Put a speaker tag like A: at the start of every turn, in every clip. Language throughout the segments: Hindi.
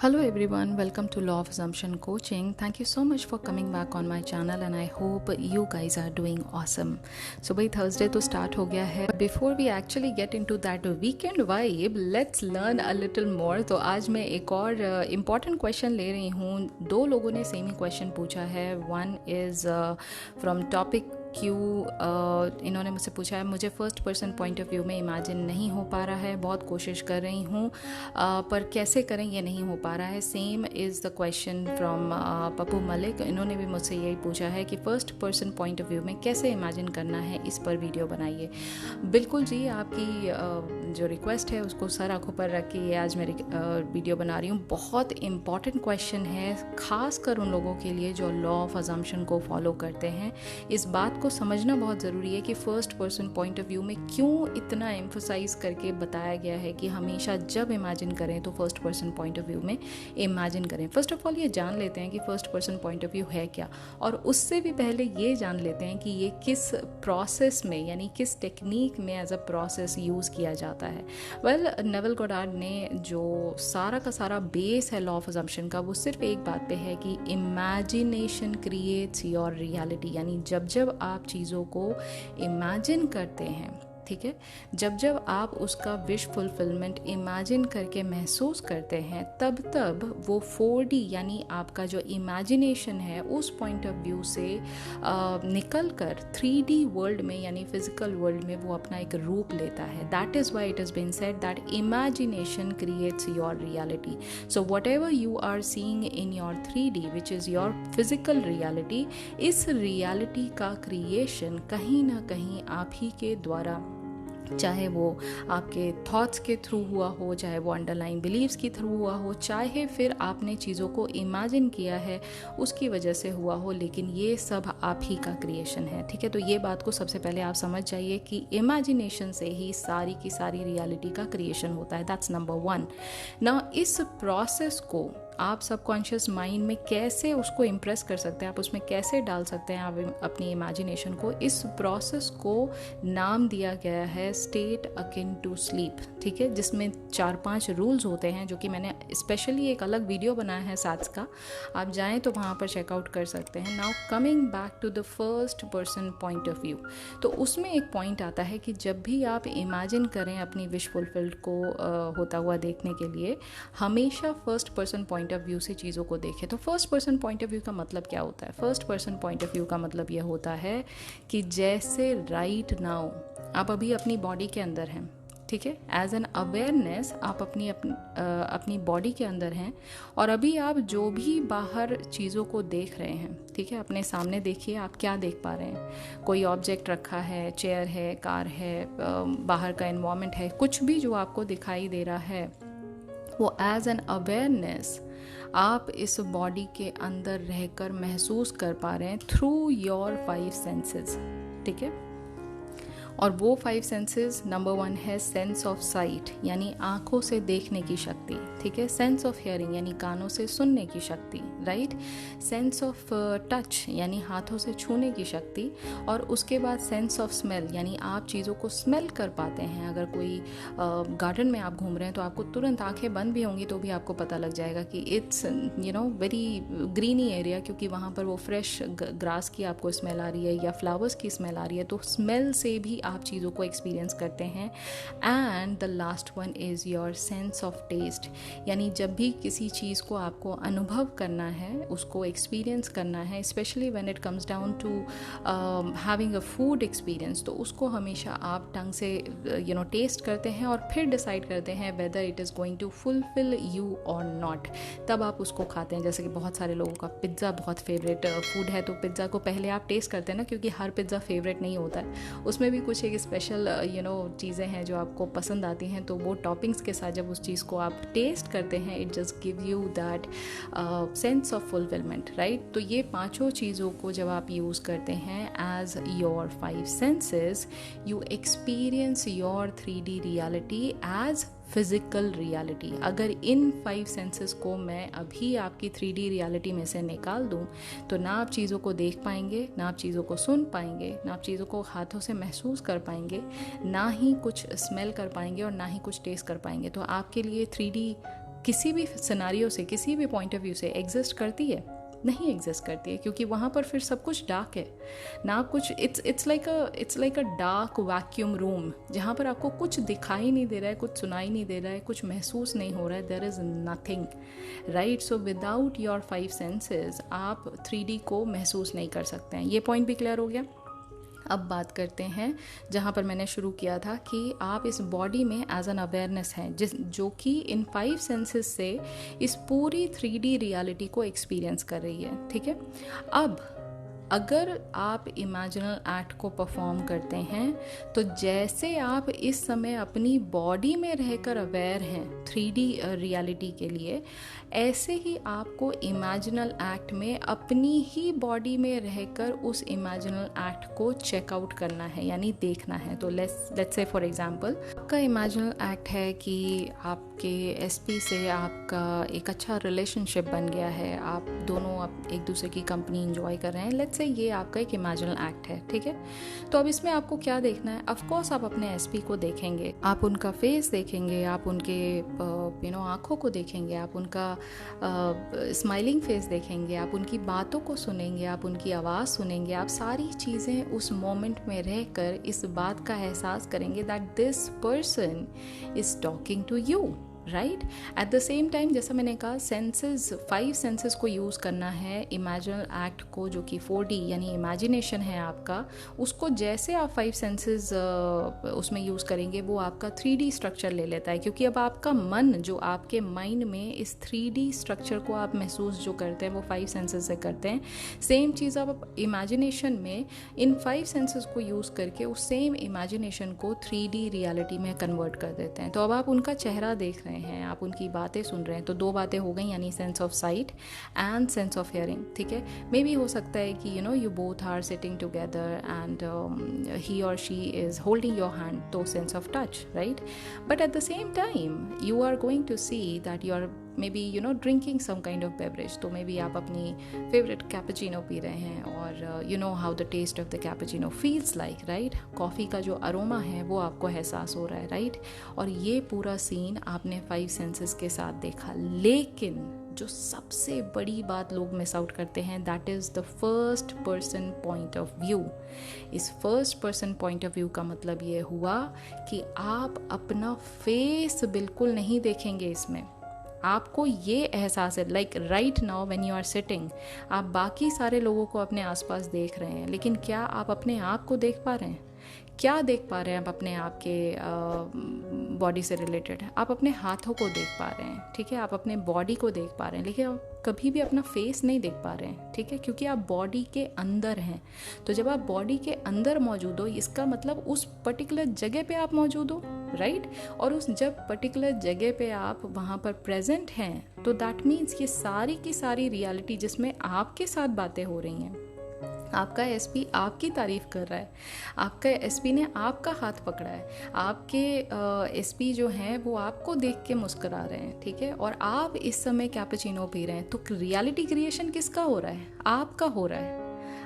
A: Hello everyone, welcome to Law of Assumption Coaching. Thank you so much for coming back on my channel and I hope you guys are doing awesome. So भाई Thursday तो start हो गया है. Before we actually get into that weekend vibe, let's learn a little more. तो आज मैं एक और important question ले रही हूँ. दो लोगों ने same ही question पूछा है. One is from topic इन्होंने मुझसे पूछा है, मुझे first person point of view में इमेजिन नहीं हो पा रहा है, बहुत कोशिश कर रही हूँ पर कैसे करें ये नहीं हो पा रहा है. Same is the question from Pappu Malik. इन्होंने भी मुझसे यही पूछा है कि first person point of view में कैसे इमेजिन करना है, इस पर वीडियो बनाइए. बिल्कुल जी, आपकी जो रिक्वेस्ट है उसको सर आंखों पर रख के ये आज मैं वीडियो बना रही हूँ. बहुत इम्पॉर्टेंट क्वेश्चन है, ख़ास कर उन लोगों के लिए जो लॉ ऑफ अजम्पशन को फॉलो करते हैं. इस बात को समझना बहुत ज़रूरी है कि first person point of view में क्यों इतना एम्फोसाइज करके बताया गया है कि हमेशा जब इमेजिन करें तो first person point of view में इमेजिन करें. फर्स्ट ऑफ ऑल ये जान लेते हैं कि first person point of view है क्या, और उससे भी पहले ये जान लेते हैं कि ये किस प्रोसेस में यानी किस टेक्निक में एज अ प्रोसेस यूज़ किया जाता है. वेल, नेविल गोडार्ड ने जो सारा का सारा बेस है लॉ ऑफ अजम्पशन का, वो सिर्फ एक बात पे है कि इमेजिनेशन क्रिएट्स योर रियलिटी. यानी जब जब आप चीज़ों को इमेजिन करते हैं, ठीक है, जब जब आप उसका विश फुलफिलमेंट इमेजिन करके महसूस करते हैं, तब तब वो 4D यानी आपका जो इमेजिनेशन है उस पॉइंट ऑफ व्यू से निकल कर 3D वर्ल्ड में यानी फिजिकल वर्ल्ड में वो अपना एक रूप लेता है. That is why it is been said that imagination creates your reality. So whatever you are seeing in your 3D which is your physical reality, इस रियलिटी का क्रिएशन कहीं ना कहीं आप ही के द्वारा, चाहे वो आपके थॉट्स के थ्रू हुआ हो, चाहे वो अंडरलाइन बिलीव्स के थ्रू हुआ हो, चाहे फिर आपने चीज़ों को इमेजिन किया है उसकी वजह से हुआ हो, लेकिन ये सब आप ही का क्रिएशन है. ठीक है, तो ये बात को सबसे पहले आप समझ जाइए कि इमेजिनेशन से ही सारी की सारी रियलिटी का क्रिएशन होता है. That's number 1. ना इस प्रोसेस को आप सबकॉन्शियस माइंड में कैसे उसको इम्प्रेस कर सकते हैं, आप उसमें कैसे डाल सकते हैं आप अपनी इमेजिनेशन को. इस प्रोसेस को नाम दिया गया है स्टेट अकिन टू स्लीप. ठीक है, जिसमें 4-5 रूल्स होते हैं जो कि मैंने स्पेशली एक अलग वीडियो बनाया है साथ का, आप जाएं तो वहाँ पर चेकआउट कर सकते हैं. Now coming back to the first person point of view, तो उसमें एक पॉइंट आता है कि जब भी आप इमेजिन करें अपनी विश फुलफिल्ड को होता हुआ देखने के लिए, हमेशा first person point of view से चीज़ों को देखें. तो first person point of view का मतलब क्या होता है? First person point of view का मतलब यह होता है कि जैसे राइट नाउ आप अभी अपनी बॉडी के अंदर हैं, ठीक है, एज एन अवेयरनेस आप अपनी बॉडी के अंदर हैं, और अभी आप जो भी बाहर चीज़ों को देख रहे हैं, ठीक है, अपने सामने देखिए आप क्या देख पा रहे हैं. कोई ऑब्जेक्ट रखा है, चेयर है, कार है, बाहर का एनवायरनमेंट है, कुछ भी जो आपको दिखाई दे रहा है, वो एज एन अवेयरनेस आप इस बॉडी के अंदर रहकर महसूस कर पा रहे हैं थ्रू योर 5 सेंसेस. ठीक है, और वो 5 सेंसेस, नंबर 1 है सेंस ऑफ साइट यानी आँखों से देखने की शक्ति. ठीक है, सेंस ऑफ हियरिंग यानी कानों से सुनने की शक्ति, राइट. सेंस ऑफ टच यानी हाथों से छूने की शक्ति, और उसके बाद सेंस ऑफ स्मेल यानी आप चीज़ों को स्मेल कर पाते हैं. अगर कोई गार्डन में आप घूम रहे हैं तो आपको तुरंत आंखें बंद भी होंगी तो भी आपको पता लग जाएगा कि इट्स वेरी ग्रीनी एरिया, क्योंकि वहाँ पर वो फ्रेश ग्रास की आपको स्मेल आ रही है या फ्लावर्स की स्मेल आ रही है. तो स्मेल से भी आप चीज़ों को एक्सपीरियंस करते हैं. And the last one is your sense of taste यानी जब भी किसी चीज़ को आपको अनुभव करना है, उसको एक्सपीरियंस करना है, specially when it comes down to having a food experience, तो उसको हमेशा आप टंग से टेस्ट करते हैं और फिर डिसाइड करते हैं whether it is going to fulfil you और नॉट. तब आप उसको खाते हैं. जैसे कि बहुत सारे लोगों का पिज़्ज़ा बहुत फेवरेट फूड है, तो पिज़्ज़ा को पहले आप टेस्ट करते हैं ना, क्योंकि हर पिज़्ज़ा फेवरेट नहीं होता है, उसमें भी कुछ एक स्पेशल चीज़ें हैं जो आपको पसंद आती हैं. तो वो टॉपिंग्स के साथ जब उस चीज़ को आप टेस्ट करते हैं, it just give you that sense of fulfilment, right. तो ये 5 चीज़ों को जब आप यूज़ करते हैं as your 5 senses, you experience your 3D reality as physical reality. अगर इन 5 सेंसेस को मैं अभी आपकी 3D रियलिटी में से निकाल दूं, तो ना आप चीज़ों को देख पाएंगे, ना आप चीज़ों को सुन पाएंगे, ना आप चीज़ों को हाथों से महसूस कर पाएंगे, ना ही कुछ स्मेल कर पाएंगे और ना ही कुछ टेस्ट कर पाएंगे. तो आपके लिए 3D किसी भी सिनारियो से, किसी भी पॉइंट ऑफ व्यू से एग्जिस्ट करती है? नहीं एग्जिस्ट करती है, क्योंकि वहाँ पर फिर सब कुछ डार्क है ना कुछ। It's like a dark vacuum room, जहाँ पर आपको कुछ दिखाई नहीं दे रहा है, कुछ सुनाई नहीं दे रहा है, कुछ महसूस नहीं हो रहा है, there is nothing, right. So without your 5 senses आप 3D को महसूस नहीं कर सकते हैं। ये पॉइंट भी क्लियर हो गया। अब बात करते हैं जहाँ पर मैंने शुरू किया था कि आप इस बॉडी में एज एन अवेयरनेस है जो कि इन 5 सेंसेस से इस पूरी 3D रियलिटी को एक्सपीरियंस कर रही है, ठीक है। अब अगर आप इमेजिनल एक्ट को परफॉर्म करते हैं तो जैसे आप इस समय अपनी बॉडी में रहकर अवेयर हैं 3D रियलिटी के लिए, ऐसे ही आपको इमेजिनल एक्ट में अपनी ही बॉडी में रहकर उस इमेजिनल एक्ट को चेकआउट करना है, यानी देखना है। तो लेट्स से फॉर एग्जांपल आपका इमेजिनल एक्ट है कि आपके एसपी से आपका एक अच्छा रिलेशनशिप बन गया है, आप दोनों अब एक दूसरे की कंपनी एंजॉय कर रहे हैं। लेट्स से ये आपका एक इमेजिनल एक्ट है, ठीक है। तो अब इसमें आपको क्या देखना है? ऑफ कोर्स आप अपने एसपी को देखेंगे, आप उनका फेस देखेंगे, आप उनके आंखों को देखेंगे, आप उनका स्माइलिंग फेस देखेंगे, आप उनकी बातों को सुनेंगे, आप उनकी आवाज़ सुनेंगे, आप सारी चीज़ें उस मोमेंट में रहकर इस बात का एहसास करेंगे that this person is talking to you, right. At the same time जैसा मैंने कहा, 5 सेंसेस को यूज़ करना है इमेजिनल एक्ट को, जो कि 4D यानी इमेजिनेशन है आपका, उसको जैसे आप 5 सेंसेस उसमें यूज़ करेंगे वो आपका 3D स्ट्रक्चर ले लेता है, क्योंकि अब आपका मन, जो आपके माइंड में इस 3D स्ट्रक्चर को आप महसूस जो करते हैं वो 5 सेंसेस से करते हैं। सेम चीज़ आप इमेजिनेशन में इन 5 सेंसेस को यूज़ करके उस सेम इमेजिनेशन को 3D रियलिटी में कन्वर्ट कर देते हैं। तो अब आप उनका चेहरा देख रहे हैं, आप उनकी बातें सुन रहे हैं, तो 2 बातें हो गई, यानी sense of sight and sense of hearing, ठीक है। मे बी हो सकता है कि you both are sitting together and he और she is holding your hand, तो sense of touch, right. But at the same time you are going to see that you are maybe drinking some kind of beverage, तो मे बी आप अपनी फेवरेट कैपेचिनो पी रहे हैं और you know how the taste of the cappuccino feels like, right. Coffee का जो अरोमा है वो आपको एहसास हो रहा है, राइट। और ये पूरा सीन आपने 5 सेंसेस के साथ देखा। लेकिन जो सबसे बड़ी बात लोग मिस आउट करते हैं, that is the first person point of view. इस first person point of view का मतलब ये हुआ कि आप अपना फेस बिल्कुल नहीं देखेंगे इसमें। आपको ये एहसास है, like right now when you are sitting, आप बाकी सारे लोगों को अपने आसपास देख रहे हैं, लेकिन क्या आप अपने आप को देख पा रहे हैं? क्या देख पा रहे हैं आप अपने आप के बॉडी से रिलेटेड? आप अपने हाथों को देख पा रहे हैं, ठीक है, आप अपने बॉडी को देख पा रहे हैं, लेकिन आप कभी भी अपना फेस नहीं देख पा रहे हैं, ठीक है, क्योंकि आप बॉडी के अंदर हैं। तो जब आप बॉडी के अंदर मौजूद हो, इसका मतलब उस पर्टिकुलर जगह पे आप मौजूद हो, राइट। और उस जब पर्टिकुलर जगह पे आप वहाँ पर प्रेजेंट हैं, तो दैट मीन्स ये सारी की सारी रियलिटी जिसमें आपके साथ बातें हो रही हैं, आपका एसपी आपकी तारीफ कर रहा है, आपका एसपी ने आपका हाथ पकड़ा है, आपके एसपी जो हैं वो आपको देख के मुस्कुरा रहे हैं, ठीक है, और आप इस समय कैपेचिनो पी रहे हैं। तो रियलिटी क्रिएशन किसका हो रहा है? आपका हो रहा है।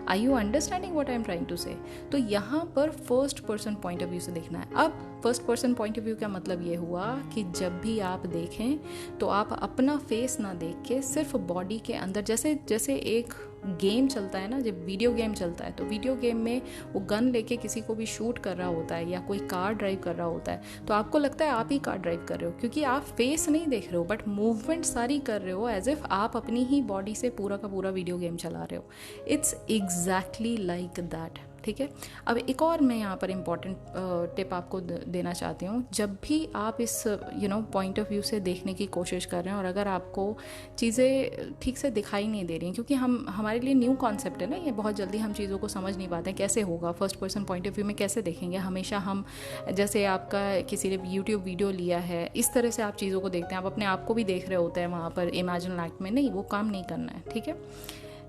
A: Are you understanding what I am trying to say? तो यहाँ पर first person point of view से देखना है। अब first person point of view का मतलब ये हुआ कि जब भी आप देखें तो आप अपना फेस ना देख के सिर्फ बॉडी के अंदर, जैसे एक गेम चलता है ना, जब वीडियो गेम चलता है, तो वीडियो गेम में वो गन लेके किसी को भी शूट कर रहा होता है या कोई कार ड्राइव कर रहा होता है, तो आपको लगता है आप ही कार ड्राइव कर रहे हो, क्योंकि आप फेस नहीं देख रहे हो बट मूवमेंट सारी कर रहे हो, एज इफ आप अपनी ही बॉडी से पूरा का पूरा वीडियो गेम चला रहे हो। इट्स एग्जैक्टली लाइक दैट, ठीक है। अब एक और मैं यहाँ पर इम्पॉर्टेंट टिप आपको देना चाहती हूँ। जब भी आप इस पॉइंट ऑफ व्यू से देखने की कोशिश कर रहे हैं और अगर आपको चीज़ें ठीक से दिखाई नहीं दे रही, क्योंकि हमारे लिए न्यू कॉन्सेप्ट है ना, ये बहुत जल्दी हम चीज़ों को समझ नहीं पाते हैं, कैसे होगा first person point of view में कैसे देखेंगे। हमेशा हम, जैसे आपका किसी ने यूट्यूब वीडियो लिया है, इस तरह से आप चीज़ों को देखते हैं, आप अपने आप को भी देख रहे होते हैं वहाँ पर इमेजिनल एक्ट में। नहीं, वो काम नहीं करना है, ठीक है।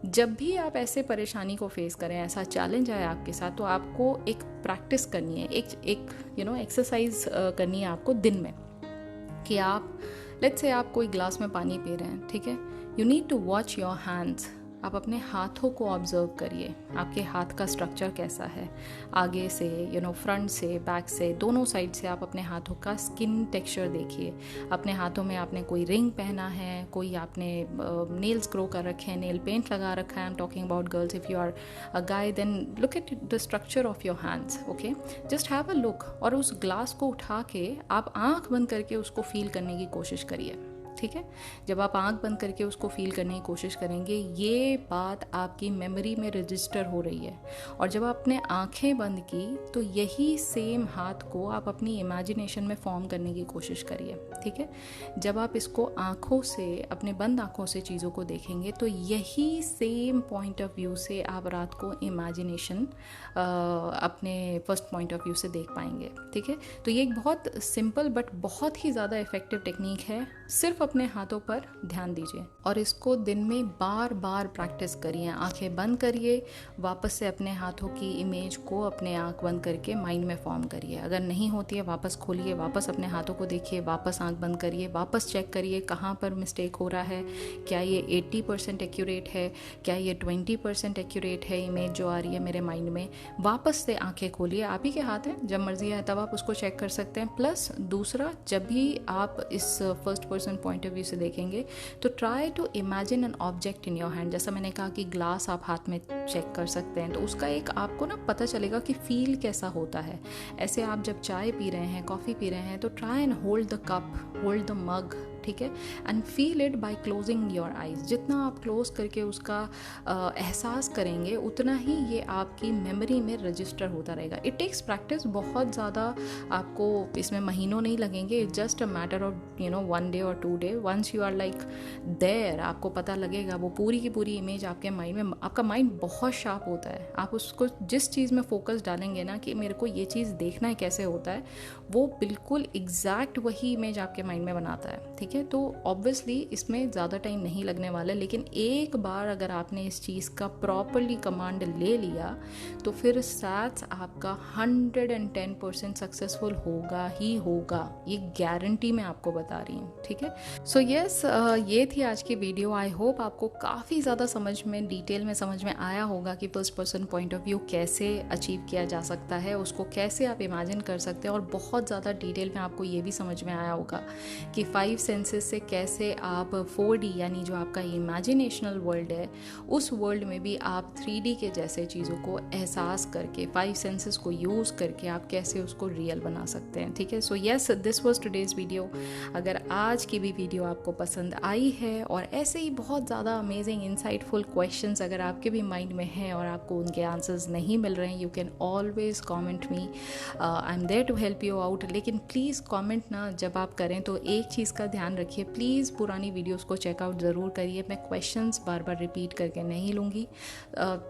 A: जब भी आप ऐसे परेशानी को फेस करें, ऐसा चैलेंज आए आपके साथ, तो आपको एक प्रैक्टिस करनी है, एक एक्सरसाइज करनी है आपको दिन में, कि आप लेट्स से आप कोई ग्लास में पानी पी रहे हैं, ठीक है, you need to watch your hands, आप अपने हाथों को ऑब्जर्व करिए, आपके हाथ का स्ट्रक्चर कैसा है, आगे से फ्रंट से, बैक से, दोनों साइड से आप अपने हाथों का स्किन टेक्सचर देखिए। अपने हाथों में आपने कोई रिंग पहना है, कोई आपने नेल्स ग्रो कर रखे हैं, नेल पेंट लगा रखा है। I am talking about girls, if you are a guy then look at the structure of your hands, okay. Just have a look, और उस ग्लास को उठा के आप आँख बंद करके उसको फील करने की कोशिश करिए, ठीक है। जब आप आंख बंद करके उसको फील करने की कोशिश करेंगे, ये बात आपकी मेमोरी में रजिस्टर हो रही है। और जब आपने आंखें बंद की तो यही सेम हाथ को आप अपनी इमेजिनेशन में फॉर्म करने की कोशिश करिए, ठीक है। जब आप इसको आंखों से, अपने बंद आंखों से चीज़ों को देखेंगे तो यही सेम पॉइंट ऑफ व्यू से आप रात को इमेजिनेशन अपने फर्स्ट पॉइंट ऑफ व्यू से देख पाएंगे, ठीक है। तो ये एक बहुत सिंपल बट बहुत ही ज़्यादा इफेक्टिव टेक्निक है। सिर्फ अपने हाथों पर ध्यान दीजिए और इसको दिन में बार बार प्रैक्टिस करिए। आंखें बंद करिए, वापस से अपने हाथों की इमेज को अपने आंख बंद करके माइंड में फॉर्म करिए। अगर नहीं होती है वापस खोलिए, वापस अपने हाथों को देखिए, वापस आंख बंद करिए, वापस चेक करिए कहाँ पर मिस्टेक हो रहा है। क्या ये 80% एक्यूरेट है, क्या ये 20% एक्यूरेट है इमेज जो आ रही है मेरे माइंड में। वापस से आंखें खोलिए, आप ही के हाथ हैं, जब मर्जी है तब आप उसको चेक कर सकते हैं। प्लस दूसरा, जब भी आप इस first person point of view से देखेंगे तो try to imagine an object in your hand. जैसा मैंने कहा कि ग्लास आप हाथ में चेक कर सकते हैं, तो उसका एक आपको ना पता चलेगा कि फील कैसा होता है। ऐसे आप जब चाय पी रहे हैं, कॉफ़ी पी रहे हैं, तो try and hold the cup, hold the mug, ठीक है, and feel it by closing your eyes. जितना आप क्लोज करके उसका एहसास करेंगे उतना ही ये आपकी मेमोरी में रजिस्टर होता रहेगा। इट टेक्स प्रैक्टिस, बहुत ज़्यादा आपको इसमें महीनों नहीं लगेंगे। It's just a matter of 1 day और 2 day. Once you are like there, आपको पता लगेगा, वो पूरी की पूरी इमेज आपके माइंड में, आपका माइंड बहुत शार्प होता है। आप उसको जिस चीज़ में फोकस डालेंगे ना कि मेरे को ये चीज़ देखना है कैसे होता है, वो बिल्कुल एग्जैक्ट वही इमेज आपके माइंड में बनाता है, ठीक है। तो ऑब्वियसली इसमें ज़्यादा टाइम नहीं लगने वाला, लेकिन एक बार अगर आपने इस चीज़ का प्रॉपरली कमांड ले लिया तो फिर सैट्स आपका 110% सक्सेसफुल होगा ही होगा, ये गारंटी मैं आपको बता रही हूँ, ठीक है। सो यस, ये थी आज की वीडियो। आई होप आपको काफ़ी ज़्यादा समझ में, डिटेल में समझ में आया होगा कि first person point of view कैसे अचीव किया जा सकता है, उसको कैसे आप इमेजिन कर सकते हैं। और बहुत ज़्यादा डिटेल में आपको ये भी समझ में आया होगा कि 5 सेंसेस से कैसे आप 4D यानी जो आपका इमेजिनेशनल वर्ल्ड है, उस वर्ल्ड में भी आप 3D के जैसे चीज़ों को एहसास करके, 5 सेंसेस को यूज़ करके आप कैसे उसको रियल बना सकते हैं, ठीक है। So yes, this was today's video. अगर आज की भी वीडियो आपको पसंद आई है और ऐसे ही बहुत ज़्यादा अमेजिंग इंसाइटफुल क्वेश्चंस अगर आपके भी माइंड में हैं और आपको उनके आंसर्स नहीं मिल रहे हैं, you can always comment me, I am there to help you out. लेकिन प्लीज़ कॉमेंट ना जब आप करें तो एक चीज़ का ध्यान रखिए, प्लीज़ पुरानी वीडियोस को चेकआउट ज़रूर करिए। मैं क्वेश्चंस बार बार रिपीट करके नहीं लूँगी,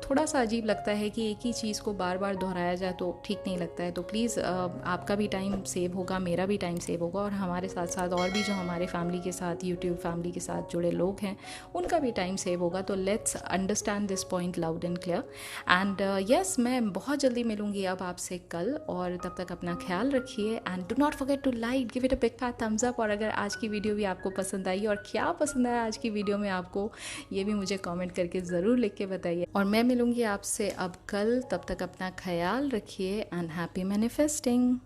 A: थोड़ा सा अजीब लगता है कि एक ही चीज़ को बार बार दोहराया जाए तो ठीक नहीं लगता है। तो प्लीज़ आपका भी टाइम सेव होगा, मेरा भी टाइम सेव होगा, और हमारे साथ साथ और भी जो हमारे फैमिली के साथ, यूट्यूब फैमिली के साथ जुड़े लोग हैं, उनका भी टाइम सेव होगा। तो let's understand this point loud and clear. And yes, मैं बहुत जल्दी मिलूँगी अब आपसे कल, और तब तक अपना ख्याल रखिए। And do not forget to like, give it a big fat thumbs up. और अगर आज की वीडियो भी आपको पसंद आई और क्या पसंद आया आज की वीडियो में आपको, ये भी मुझे कमेंट करके ज़रूर लिख के बताइए। और मैं मिलूँगी आपसे अब कल, तब तक अपना ख्याल रखिए एंड हैप्पी मैनिफेस्टिंग।